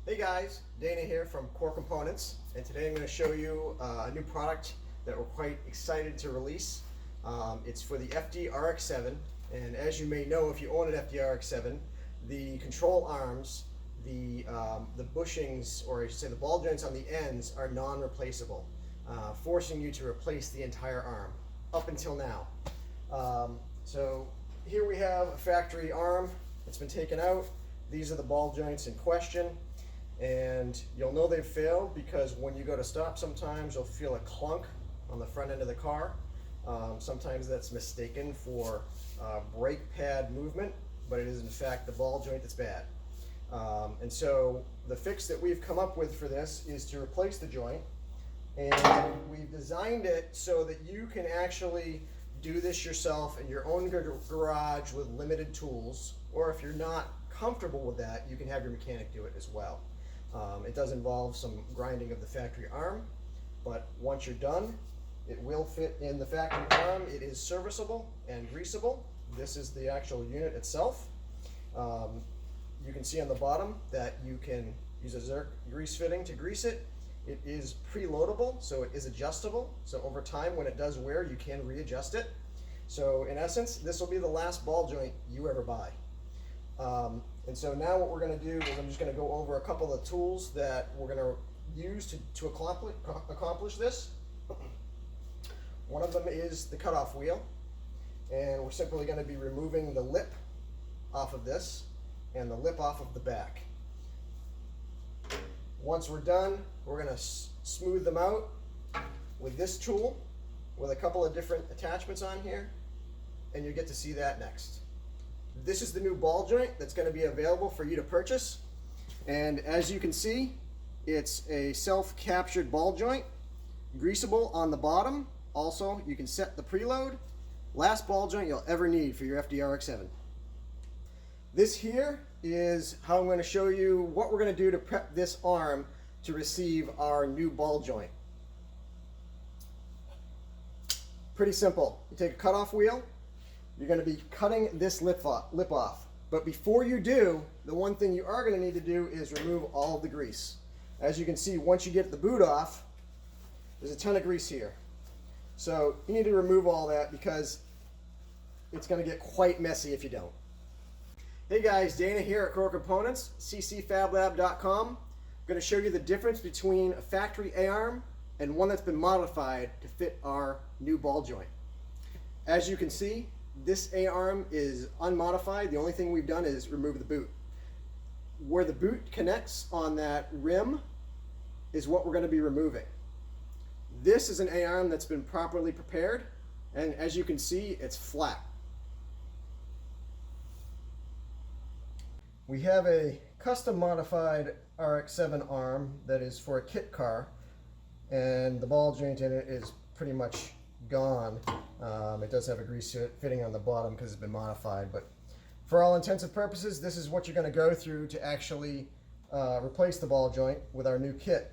Hey guys, Dana here from Core Components, and today I'm going to show you a new product that we're quite excited to release. It's for the FD3S RX7, and as you may know if you own an FD3S RX7, the control arms, the bushings, or I should say the ball joints on the ends are non-replaceable, forcing you to replace the entire arm, up until now. So here we have a factory arm that's been taken out. These are the ball joints in question. And you'll know they've failed because when you go to stop, sometimes you'll feel a clunk on the front end of the car. Sometimes that's mistaken for brake pad movement, but it is in fact the ball joint that's bad. And so the fix that we've come up with for this is to replace the joint, and we've designed it so that you can actually do this yourself in your own garage with limited tools, or if you're not comfortable with that, you can have your mechanic do it as well. It does involve some grinding of the factory arm, but once you're done, it will fit in the factory arm. It is serviceable and greasable. This is the actual unit itself. You can see on the bottom that you can use a Zerk grease fitting to grease it. It is preloadable, so it is adjustable. So over time, when it does wear, you can readjust it. So in essence, this will be the last ball joint you ever buy. And so now what we're going to do is I'm just going to go over a couple of tools that we're going to use to accomplish this. One of them is the cutoff wheel, and we're simply going to be removing the lip off of this and the lip off of the back. Once we're done, we're going to smooth them out with this tool with a couple of different attachments on here, and you get to see that next. This is the new ball joint that's going to be available for you to purchase, and as you can see, it's a self-captured ball joint, greasable on the bottom. Also, you can set the preload. Last ball joint you'll ever need for your FD3S RX7. This here is how I'm going to show you what we're going to do to prep this arm to receive our new ball joint. Pretty simple. You take a cutoff wheel. You're going to be cutting this lip off. But before you do, the one thing you are going to need to do is remove all of the grease. As you can see, once you get the boot off, there's a ton of grease here. So you need to remove all that because it's going to get quite messy if you don't. Hey guys, Dana here at Core Components, ccfablab.com. I'm going to show you the difference between a factory A-arm and one that's been modified to fit our new ball joint. As you can see, this A-arm is unmodified. The only thing we've done is remove the boot. Where the boot connects on that rim is what we're going to be removing. This is an A-arm that's been properly prepared, and as you can see, it's flat. We have a custom modified RX7 arm that is for a kit car, and the ball joint in it is pretty much gone. It does have a grease fitting on the bottom because it's been modified, but for all intents and purposes, this is what you're going to go through to actually replace the ball joint with our new kit.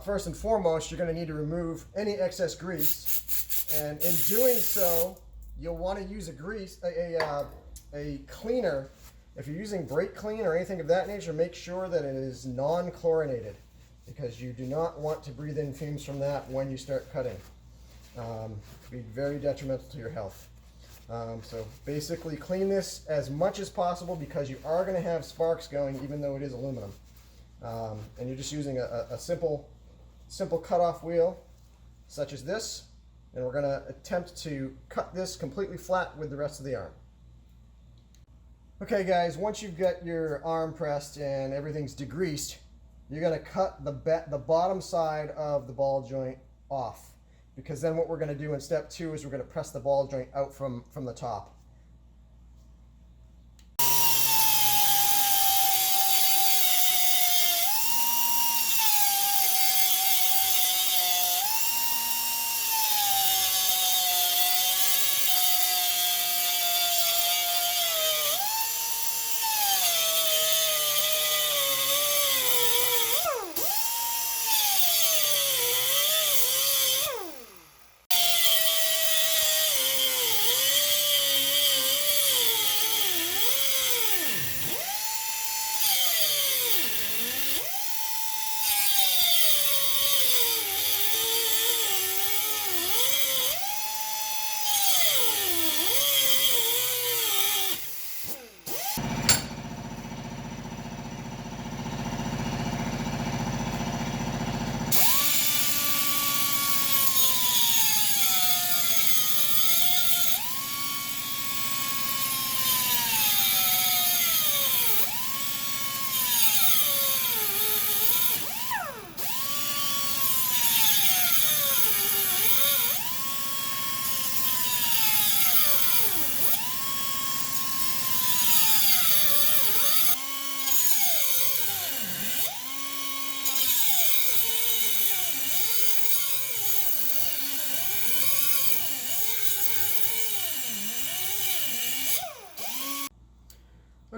First and foremost, you're going to need to remove any excess grease, and in doing so, you'll want to use a cleaner. If you're using brake clean or anything of that nature, make sure that it is non-chlorinated, because you do not want to breathe in fumes from that when you start cutting. It could be very detrimental to your health. So basically clean this as much as possible because you are going to have sparks going even though it is aluminum. And you're just using a simple cutoff wheel such as this, and we're going to attempt to cut this completely flat with the rest of the arm. Okay guys, once you've got your arm pressed and everything's degreased, you're going to cut the bottom side of the ball joint off, because then what we're going to do in step 2 is we're going to press the ball joint out from the top.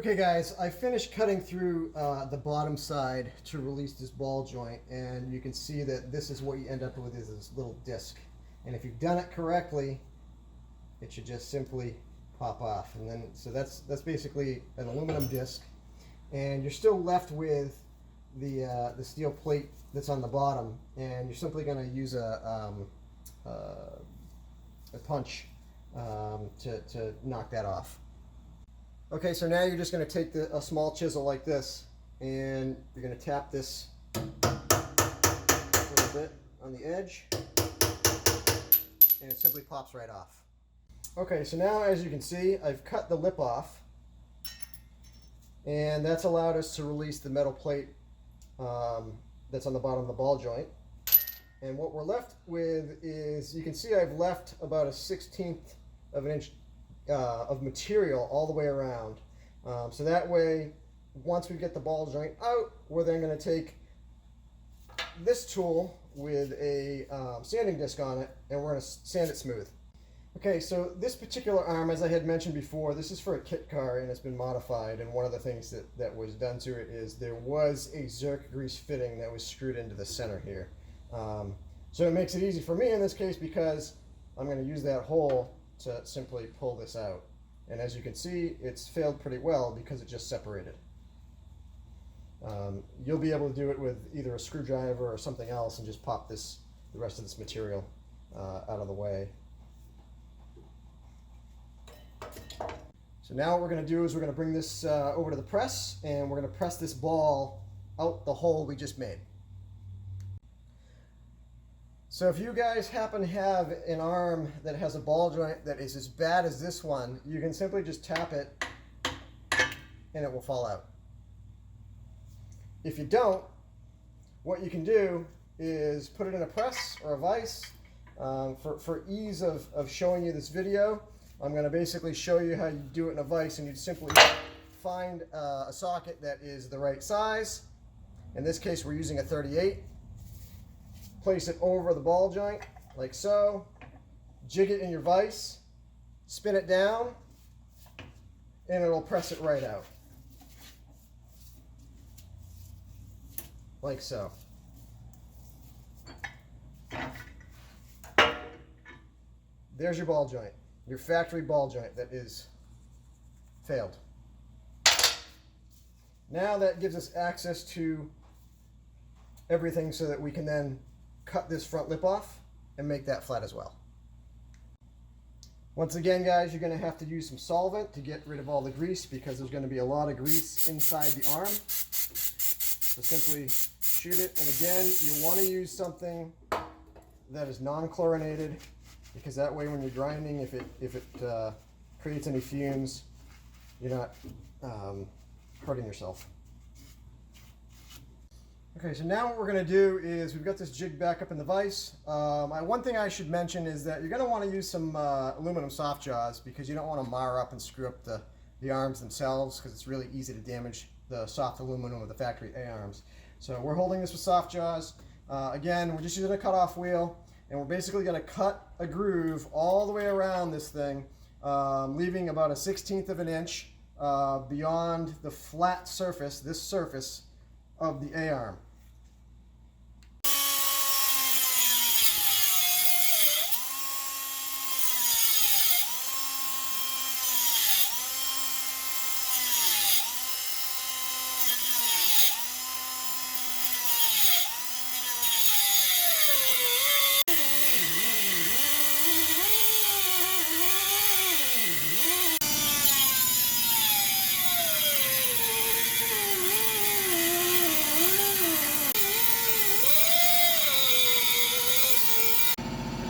Okay guys, I finished cutting through the bottom side to release this ball joint, and you can see that this is what you end up with, is this little disc. And if you've done it correctly, it should just simply pop off. And then, so that's basically an aluminum disc, and you're still left with the steel plate that's on the bottom, and you're simply going to use a punch to knock that off. Okay, so now you're just going to take a small chisel like this, and you're going to tap this a little bit on the edge, and it simply pops right off. Okay, so now as you can see, I've cut the lip off, and that's allowed us to release the metal plate that's on the bottom of the ball joint. And what we're left with is, you can see I've left about a 1/16 of an inch of material all the way around. So that way, once we get the ball joint out, we're then going to take this tool with a sanding disc on it, and we're going to sand it smooth. Okay, so this particular arm, as I had mentioned before, this is for a kit car and it's been modified, and one of the things that was done to it is there was a Zerk grease fitting that was screwed into the center here. So it makes it easy for me in this case, because I'm going to use that hole to simply pull this out. And as you can see, it's failed pretty well because it just separated. You'll be able to do it with either a screwdriver or something else and just pop the rest of this material out of the way. So now what we're going to do is we're going to bring this over to the press, and we're going to press this ball out the hole we just made. So if you guys happen to have an arm that has a ball joint that is as bad as this one, you can simply just tap it and it will fall out. If you don't, what you can do is put it in a press or a vise. For ease of showing you this video, I'm going to basically show you how you do it in a vise, and you simply find a socket that is the right size. In this case, we're using a 38. Place it over the ball joint, like so. Jig it in your vise, spin it down, and it'll press it right out. Like so. There's your ball joint, your factory ball joint that is failed. Now that gives us access to everything so that we can then cut this front lip off and make that flat as well. Once again, guys, you're going to have to use some solvent to get rid of all the grease, because there's going to be a lot of grease inside the arm. So simply shoot it, and again, you want to use something that is non-chlorinated, because that way when you're grinding, if it creates any fumes, you're not hurting yourself. Okay, so now what we're going to do is, we've got this jig back up in the vise. One thing I should mention is that you're going to want to use some aluminum soft jaws, because you don't want to mar up and screw up the arms themselves, because it's really easy to damage the soft aluminum of the factory A arms. So we're holding this with soft jaws. Again, we're just using a cutoff wheel, and we're basically going to cut a groove all the way around this thing, leaving about a 1/16 of an inch beyond the flat surface, this surface of the A-arm.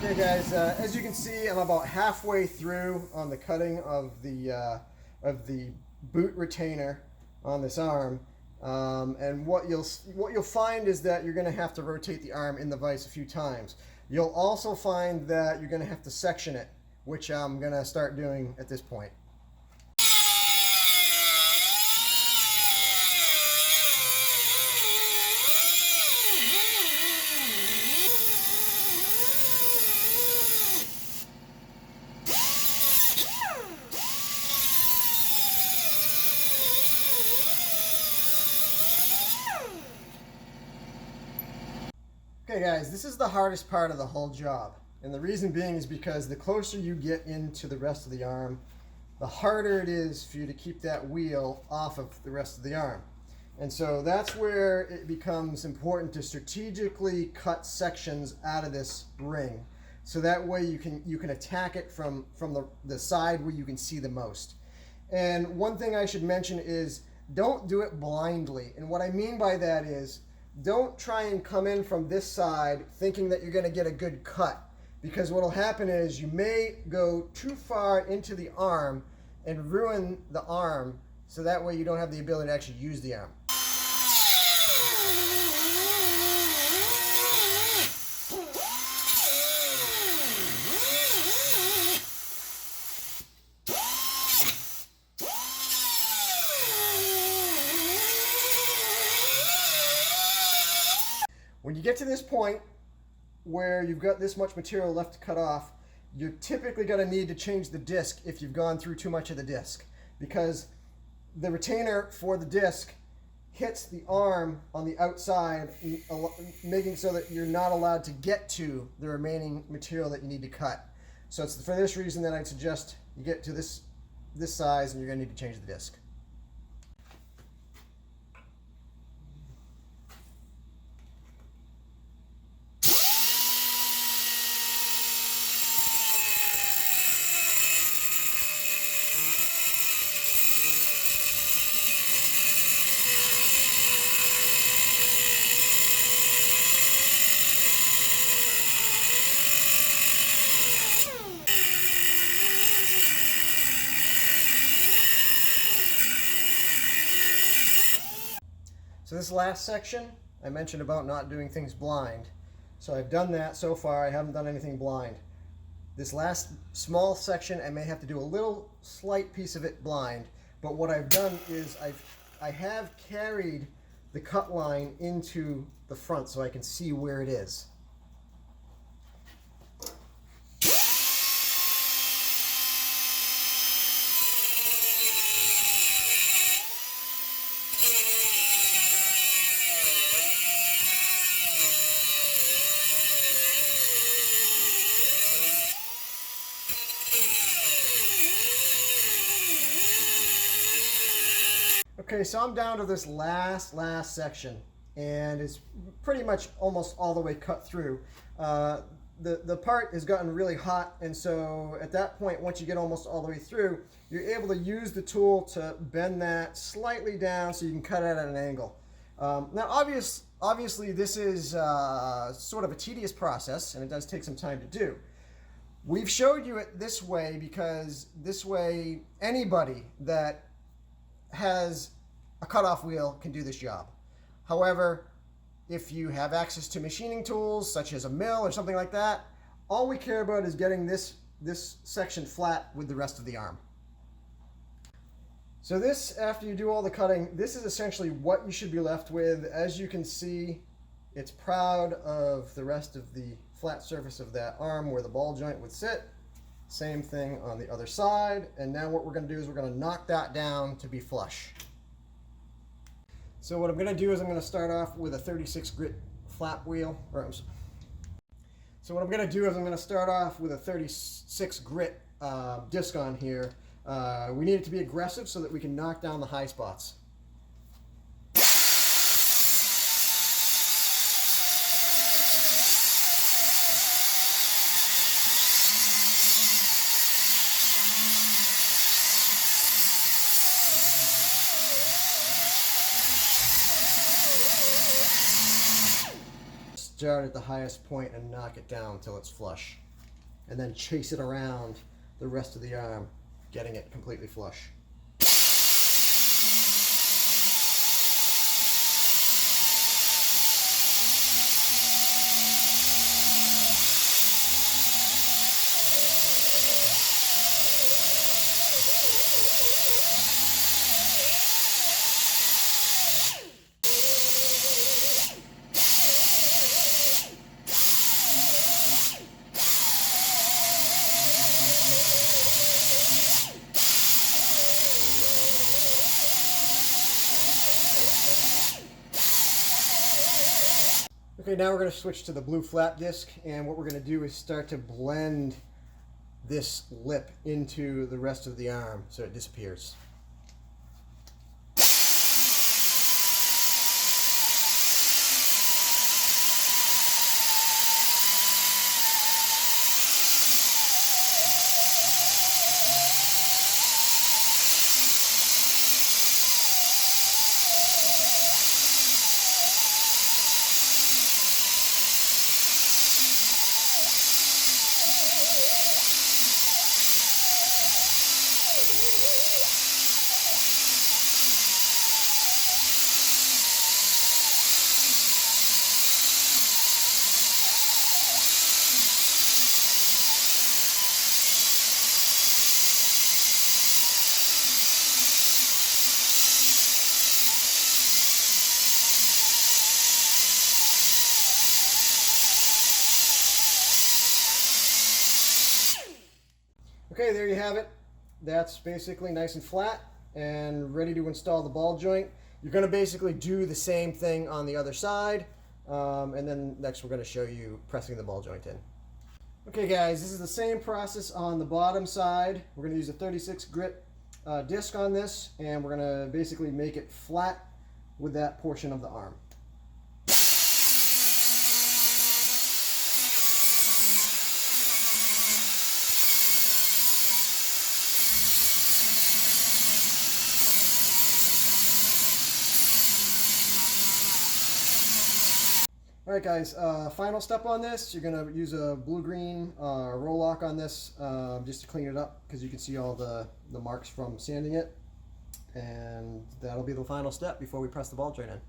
Okay guys, as you can see, I'm about halfway through on the cutting of the boot retainer on this arm, and what you'll find is that you're going to have to rotate the arm in the vise a few times. You'll also find that you're going to have to section it, which I'm going to start doing at this point. Okay guys, this is the hardest part of the whole job. And the reason being is because the closer you get into the rest of the arm, the harder it is for you to keep that wheel off of the rest of the arm. And so that's where it becomes important to strategically cut sections out of this ring. So that way you can attack it from the side where you can see the most. And one thing I should mention is don't do it blindly. And what I mean by that is don't try and come in from this side thinking that you're going to get a good cut. Because what will happen is you may go too far into the arm and ruin the arm, so that way you don't have the ability to actually use the arm. When you get to this point where you've got this much material left to cut off, you're typically going to need to change the disc if you've gone through too much of the disc, because the retainer for the disc hits the arm on the outside, making so that you're not allowed to get to the remaining material that you need to cut. So it's for this reason that I'd suggest you get to this size and you're going to need to change the disc. So this last section, I mentioned about not doing things blind. So I've done that so far. I haven't done anything blind. This last small section, I may have to do a little slight piece of it blind. But what I've done is I have carried the cut line into the front so I can see where it is. Okay, so I'm down to this last section, and it's pretty much almost all the way cut through. The part has gotten really hot, and so at that point, once you get almost all the way through, you're able to use the tool to bend that slightly down so you can cut it at an angle. Now, obviously, this is sort of a tedious process, and it does take some time to do. We've showed you it this way because this way anybody that has a cutoff wheel can do this job. However, if you have access to machining tools such as a mill or something like that, all we care about is getting this section flat with the rest of the arm. So this, after you do all the cutting, this is essentially what you should be left with. As you can see, it's proud of the rest of the flat surface of that arm where the ball joint would sit. Same thing on the other side. And now what we're going to do is we're going to knock that down to be flush. So what I'm going to do is I'm going to start off with a 36 grit flat wheel. So what I'm going to do is I'm going to start off with a 36 grit disc on here. We need it to be aggressive so that we can knock down the high spots. Start at the highest point and knock it down until it's flush, and then chase it around the rest of the arm, getting it completely flush. Okay, now we're going to switch to the blue flap disc, and what we're going to do is start to blend this lip into the rest of the arm so it disappears. Okay, there you have it. That's basically nice and flat and ready to install the ball joint. You're going to basically do the same thing on the other side, and then next we're going to show you pressing the ball joint in. Okay guys, this is the same process on the bottom side. We're going to use a 36 grit disc on this, and we're going to basically make it flat with that portion of the arm. Alright guys, final step on this, you're going to use a blue-green roll lock on this just to clean it up, because you can see all the marks from sanding it, and that'll be the final step before we press the ball joint in.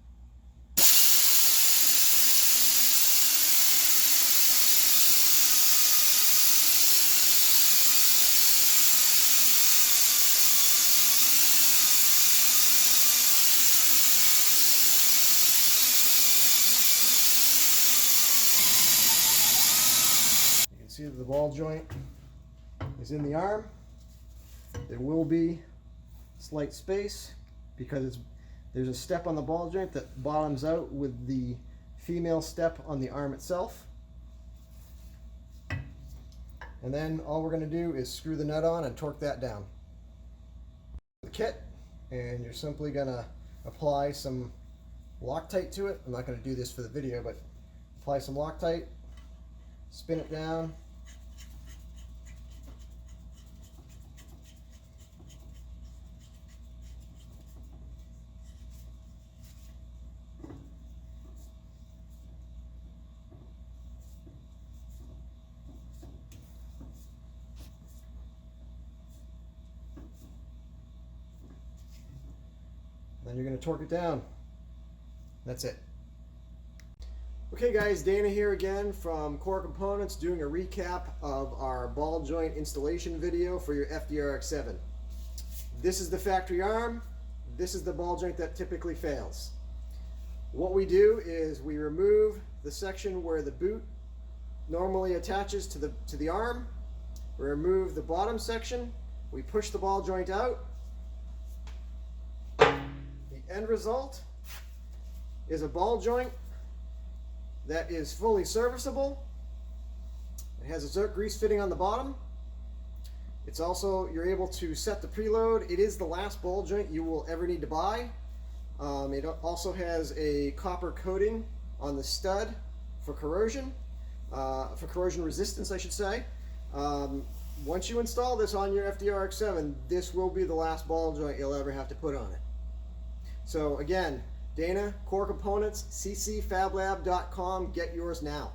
See that the ball joint is in the arm. There will be slight space because there's a step on the ball joint that bottoms out with the female step on the arm itself. And then all we're going to do is screw the nut on and torque that down. The kit, and you're simply going to apply some Loctite to it. I'm not going to do this for the video, but apply some Loctite, spin it down, then you're going to torque it down. That's it. Okay guys, Dana here again from Core Components, doing a recap of our ball joint installation video for your FD RX7. This is the factory arm. This is the ball joint that typically fails. What we do is we remove the section where the boot normally attaches to the arm. We remove the bottom section. We push the ball joint out. The end result is a ball joint that is fully serviceable. It has a Zerk grease fitting on the bottom. It's also, you're able to set the preload. It is the last ball joint you will ever need to buy. It also has a copper coating on the stud for corrosion resistance, I should say. Once you install this on your FD RX7, this will be the last ball joint you'll ever have to put on it. So again, Dana, Core Components, ccfablab.com, get yours now.